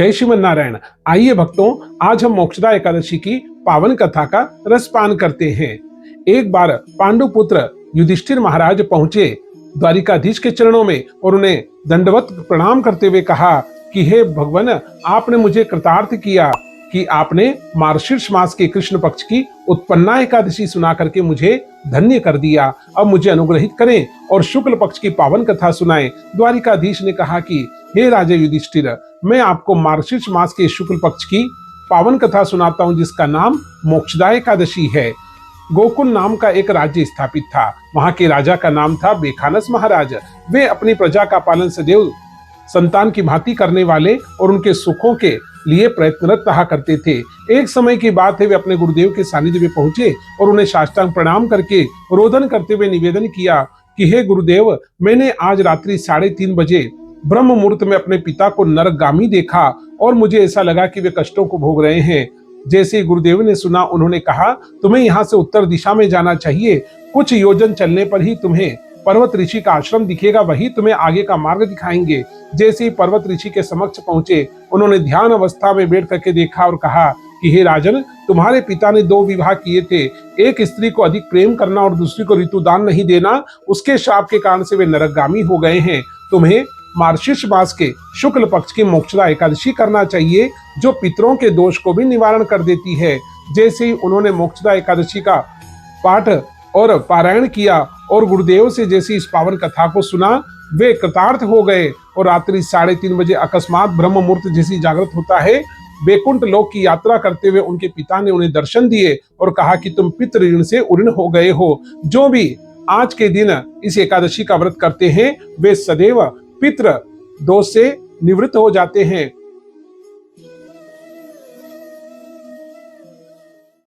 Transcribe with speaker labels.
Speaker 1: जय श्रीमन नारायण। आइए भक्तों, आज हम मोक्षदा एकादशी की पावन कथा का रसपान करते हैं। एक बार पांडु पुत्र युधिष्ठिर महाराज पहुंचे द्वारिकाधीश के चरणों में और उन्हें दंडवत प्रणाम करते हुए कहा कि हे भगवान, आपने मुझे कृतार्थ किया कि आपने मार्गशीर्ष मास के कृष्ण पक्ष की उत्पन्ना एकादशी सुना करके मुझे धन्य कर दिया। अब मुझे अनुग्रहित करें और शुक्ल पक्ष की पावन कथा सुनाएं। द्वारिकाधीश ने कहा कि हे राजा युधिष्ठिर, मैं आपको मार्गशीर्ष मास के शुक्ल पक्ष की पावन कथा सुनाता हूं, जिसका नाम मोक्षदा एकादशी है। गोकुल नाम का एक राज्य स्थापित था। वहां के राजा का नाम था बेखानस महाराज। वे अपनी प्रजा का पालन सदैव संतान की भांति करने वाले और उनके सुखों के लिए प्रयत्नरत रहा करते थे। एक समय की बात है, वे अपने गुरुदेव के सानिध्य में पहुंचे और उन्हें साष्टांग प्रणाम करके रोदन करते हुए निवेदन किया कि हे गुरुदेव, मैंने आज रात्रि 3:30 बजे ब्रह्म मुहूर्त में अपने पिता को नरकगामी देखा और मुझे ऐसा लगा कि वे कष्टों को भोग रहे हैं। जैसे ही गुरुदेव ने सुना, उन्होंने कहा, तुम्हें यहाँ से उत्तर दिशा में जाना चाहिए। कुछ योजन चलने पर ही तुम्हें पर्वत ऋषि का आश्रम दिखेगा, वही तुम्हें आगे का मार्ग दिखाएंगे। जैसे ही पर्वत ऋषि के समक्ष पहुंचे, उन्होंने ध्यान अवस्था में बैठ करके देखा और कहा कि हे राजन, तुम्हारे पिता ने 2 विवाह किए थे। एक स्त्री को अधिक प्रेम करना और दूसरी को ऋतुदान नहीं देना, उसके शाप के कारण से वे नरकगामी हो गए हैं। तुम्हें मार्गशीर्ष मास के शुक्ल पक्ष की मोक्षदा एकादशी करना चाहिए, जो पितरों के दोष को भी निवारण कर देती है। जैसे ही उन्होंने मोक्षदा एकादशी का पाठ और पारायण किया और गुरुदेव से जैसी इस पावन कथा को सुना, वे कृतार्थ हो गए और रात्रि 3:30 बजे अकस्मात ब्रह्म मुहूर्त जैसी जागृत होता है, वैकुंठ लोक की यात्रा करते हुए उनके पिता ने उन्हें दर्शन दिए और कहा कि तुम पितृ ऋण से उऋण हो गए हो। जो भी आज के दिन इस एकादशी का व्रत करते हैं, वे सदैव पितृ दोष से निवृत्त हो जाते हैं